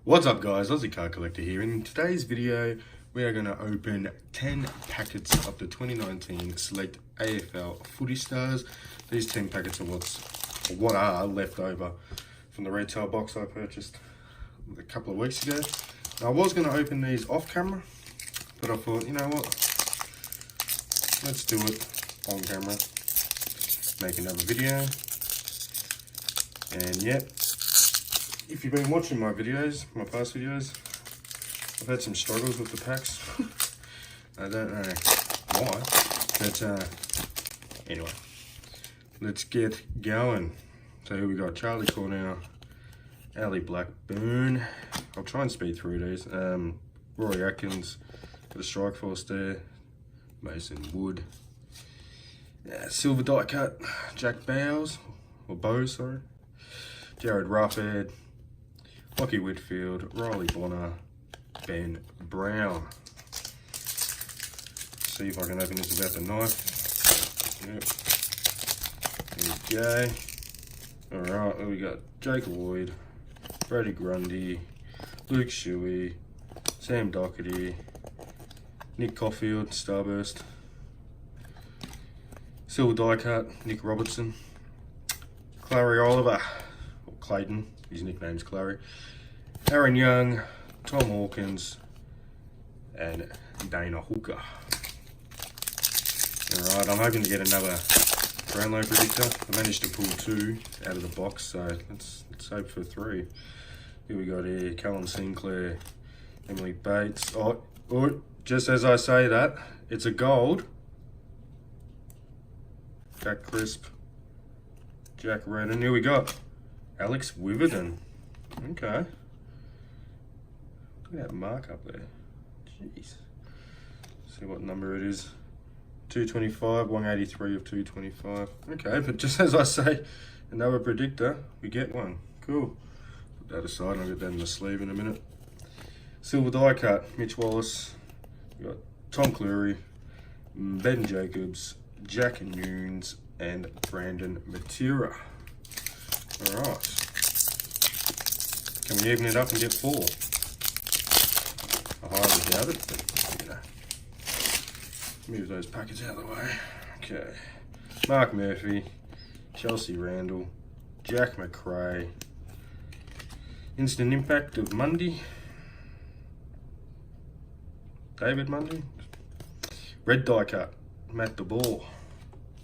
What's up guys, Aussie Card Collector here. In today's video we are going to open 10 packets of the 2019 Select AFL Footy Stars. These 10 packets are what are left over from the retail box I purchased a couple of weeks ago. Now, I was going to open these off camera, but I thought, you know what, let's do it on camera, make another video. And yeah, if you've been watching my videos, my past videos, I've had some struggles with the packs. I don't know why, but anyway, let's get going. So here we got Charlie Cornell, Ali Blackburn. I'll try and speed through these. Rory Atkins, got a strike force there. Mason Wood. Silver die cut, Jack Bowes, or Bowes, sorry. Jared Ruffhead, Lockie Whitfield, Riley Bonner, Ben Brown. See if I can open this without the knife. Yep. There we go. Alright, we got Jake Lloyd, Brady Grundy, Luke Shuey, Sam Doherty, Nick Caulfield, Starburst, Silver die cut, Nick Robertson, Clary Oliver, or Clayton, his nickname's Clary, Aaron Young, Tom Hawkins, and Dana Hooker. Alright, I'm hoping to get another Brownlow Predictor. I managed to pull 2 out of the box, so let's hope for 3. Here we got here, Callum Sinclair, Emily Bates. Oh, just as I say that, it's a gold. Jack Crisp, Jack Redden. Here we got Alex Witherden. Okay. Look at that mark up there. Jeez. See what number it is. 225, 183 of 225. Okay, but just as I say, another predictor, we get one. Cool. Put that aside and I'll get that in the sleeve in a minute. Silver die cut, Mitch Wallace. We got Tom Cleary, Ben Jacobs, Jack Nunes, and Brandon Matera. Alright. Can we even it up and get 4? I highly doubt it, but you know. Move those packets out of the way. Okay. Mark Murphy, Chelsea Randall, Jack McRae, Instant Impact of Mundy, David Mundy, red die cut, Matt DeBoer,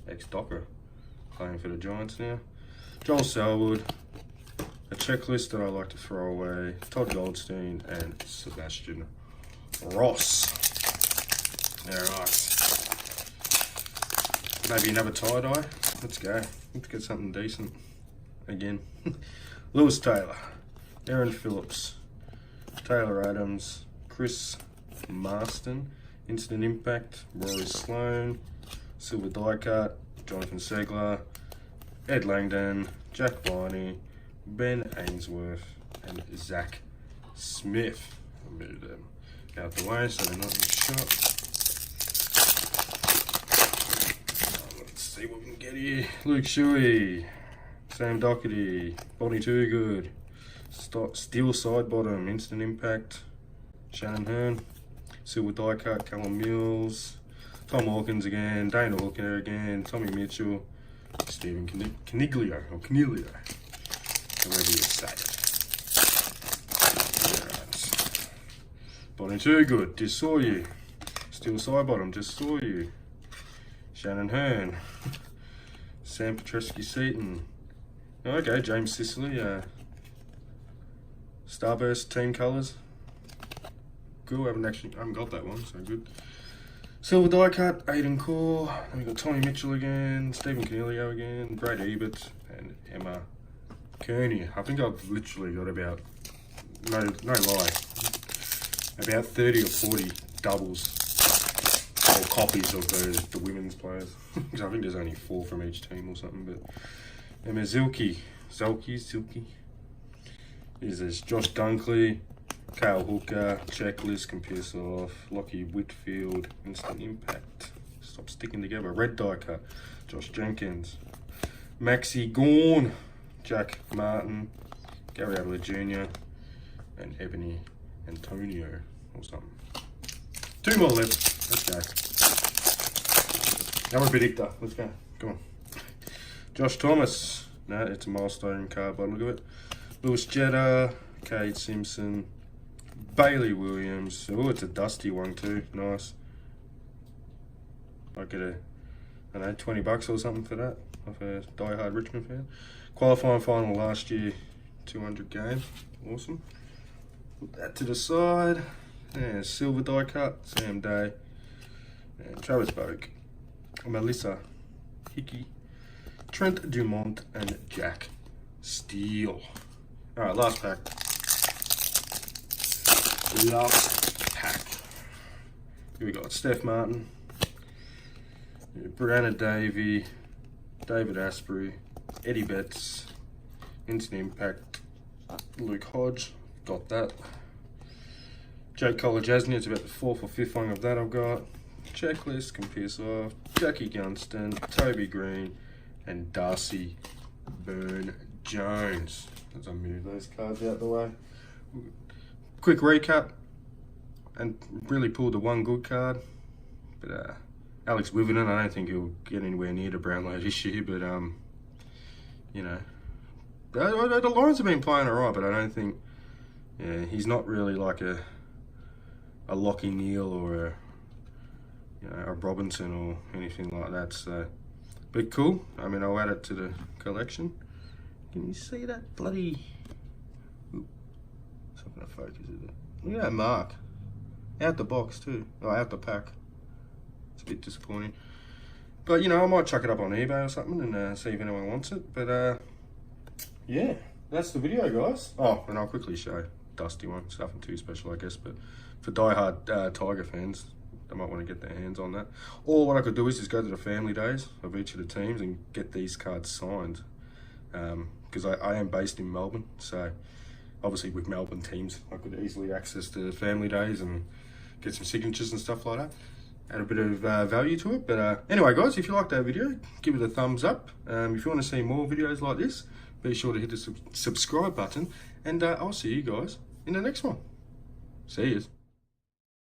ex-Docker, playing for the Giants now, Joel Selwood, a checklist that I like to throw away, Todd Goldstein, and Sebastian Ross. Alright. Maybe another tie-dye. Let's go. Let's get something decent. Again. Lewis Taylor, Aaron Phillips, Taylor Adams, Chris Marston, Instant Impact, Rory Sloan, Silver die cut, Jonathan Segler, Ed Langdon, Jack Viney, Ben Ainsworth, and Zach Smith. I'll move them out the way so they're not in the shot. Let's see what we can get here. Luke Shuey, Sam Doherty, Bonnie Toogood, Steel Side Bottom, Instant Impact, Shannon Hearn, Silver die cut, Callum Mills, Tom Hawkins again, Dana Hooker again, Tommy Mitchell, Stephen Caniglio, or Canelio, however you say it. Alright. Bonnie Toogood, just saw you. Steel Side Bottom, just saw you. Shannon Hearn, Sam Petrescu-Seaton. Okay, James Sicily, Starburst team colours. Cool, I haven't got that one, so good. Silver die cut, Aiden Core. Then we got Tommy Mitchell again, Stephen Canelio again, Brad Ebert, and Emma Kearney. I think I've literally got about, no lie, about 30 or 40 doubles or copies of the women's players. I think there's only 4 from each team or something. But Emma Zilke. There's Josh Dunkley, Kale Hooker, Checklist, can piss off, Lockie Whitfield, Instant Impact, stop sticking together, red die cut, Josh Jenkins, Maxi Gawn, Jack Martin, Gary Adler Jr., and Ebony Antonio or something. 2 more left. Let's go. Now we're Predictor. Let's go. Come on. Josh Thomas. No, it's a milestone card by the look of it. Lewis Jetta, Kate Simpson, Bailey Williams. Oh, it's a dusty one too. Nice. Might get I don't know, $20 or something for that. Off a die-hard Richmond fan. Qualifying final last year, 200 game. Awesome. Put that to the side. And silver die cut, Sam Day. And Travis Boak. Melissa Hickey. Trent Dumont and Jack Steele. Alright, last pack. Here we got Steph Martin, Brianna Davey, David Asprey, Eddie Betts, Instant Impact, Luke Hodge, got that. Jake Colajasny, it's about the 4th or 5th one of that I've got. Checklist can piss off. Jackie Gunston, Toby Green, and Darcy Byrne-Jones. As I move those cards out the way. Quick recap, and really pulled the one good card. But Alex Witherden, I don't think he'll get anywhere near the Brownlow this year, but you know, the Lions have been playing alright, but I don't think, yeah, he's not really like a Lockie Neal or a Robinson or anything like that. So, but cool. I mean, I'll add it to the collection. Can you see that bloody? Ooh, it's not gonna focus, is it? Look at that mark. Out the box too. Oh, out the pack. It's a bit disappointing. But you know, I might chuck it up on eBay or something and see if anyone wants it. But yeah, that's the video, guys. Oh, and I'll quickly show Dusty one. It's nothing too special, I guess, but for die-hard Tiger fans, they might want to get their hands on that. Or what I could do is just go to the family days of each of the teams and get these cards signed. Because I am based in Melbourne, so obviously with Melbourne teams, I could easily access the family days and get some signatures and stuff like that. Add a bit of value to it. But anyway, guys, if you liked that video, give it a thumbs up. If you want to see more videos like this, be sure to hit the subscribe button. And I'll see you guys in the next one. See yous.